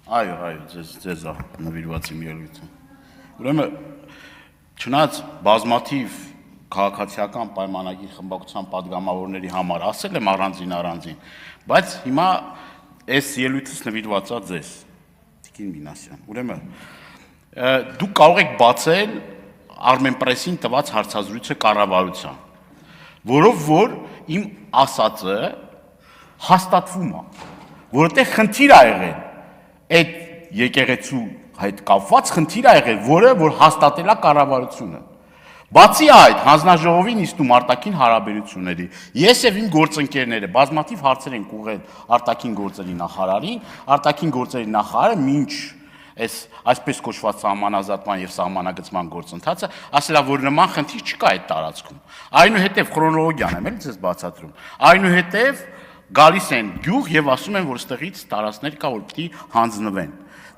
Այո, ձեզ նվիրված իմ ելույթը։ Ուրեմն, չնայած բազմաթիվ քաղաքացիական պայմանագիր խմբակցության падգամավորների համար ասել եմ առանձին, բայց հիմա այս ելույթս նվիրված է ձեզ, Տիկին Մինասյան։ Ուրեմն, դուք կարող եք բացել Armenpress-ին տված հարցազրույցը կառավարության, որով որ իմ ասածը հաստատվում է, որովհետև խնդիր ա եղել այդ եկեղեցու հետ կապված խնդիր ա եղել, որը որ հաստատել է կառավարությունը։ Բացի այդ, հանձնաժողովին նիստում արտաքին հարաբերությունների, ես եւ իմ գործընկերները բազմաթիվ հարցեր ենք ուղղել արտաքին գործերի նախարարին, արտաքին գործերի նախարարը մինչ այս այսպես կոչված սահմանազատման եւ սահմանագծման գործընթացը ասել է, որ նման խնդիր չկա այդ տարածքում։ Այնուհետև քրոնոլոգիան եմ էլի ձեզ բացատրում։ Այնուհետև գալիս են գյուղ եւ ասում են, որ ստեղից տարածքներ կա, որ պիտի հանձնվեն։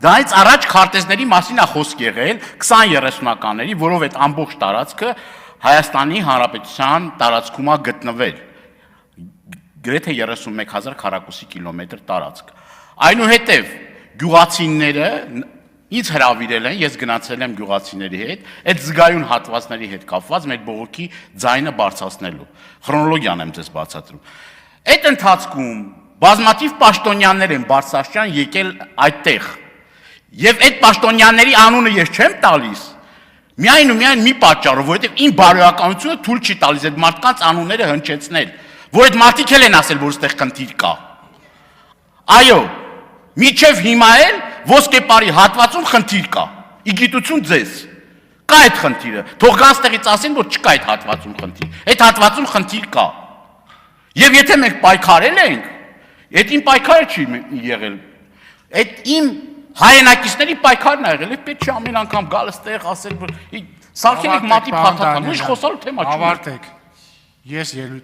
Դրանից առաջ քարտեզների մասին է խոսք եղել 20-30-ականների, որով այդ ամբողջ տարածքը Հայաստանի Հանրապետության տարածքում է գտնվել։ Գրեթե 31000 քառակուսի կիլոմետր տարածք։ Այնուհետև գյուղացիները ինձ հրավիրել են, ես գնացել եմ գյուղացիների հետ, այդ զգայուն հատվածների հետ կապված մեր բողոքի ձայնը բարձրացնելու։ Քրոնոլոգիան եմ ձեզ բացատրում։ Այդ ընթացքում բազմաթիվ պաշտոնյաներ են Բարձրաստիճան եկել այդտեղ։ Եվ այդ պաշտոնյաների անունը ես չեմ տալիս, միայն ու միայն մի պատճառով, որովհետև իմ բարոյականությունը թույլ չի տալիս այդ մարդկանց անունները հնչեցնել, որ այդ մարդիկ էլ են ասել, որ այստեղ խնդիր կա։ Այո, մինչև հիմա էլ ոսկեպարի հատվածում խնդիր կա։ Իգիտություն ձեզ։ Կա այդ խնդիրը։ Թող գան ստեղից ասեն, որ չկա այդ հատվածում խնդիր։ Այդ հատվածում խնդիր կա։ Եվ եթե մենք պայքարել ենք, այդ իմ պայքարը չի եղել։ Այդ իմ հայրենակիցների պայքարն ա եղել, պետք չէ ամեն անգամ գալ այստեղ ասել, որ սարքել եք մատի փաթաթան, ուրիշ խոսալու թեմա չունի։ Ավարտեք։ Ես ելույթ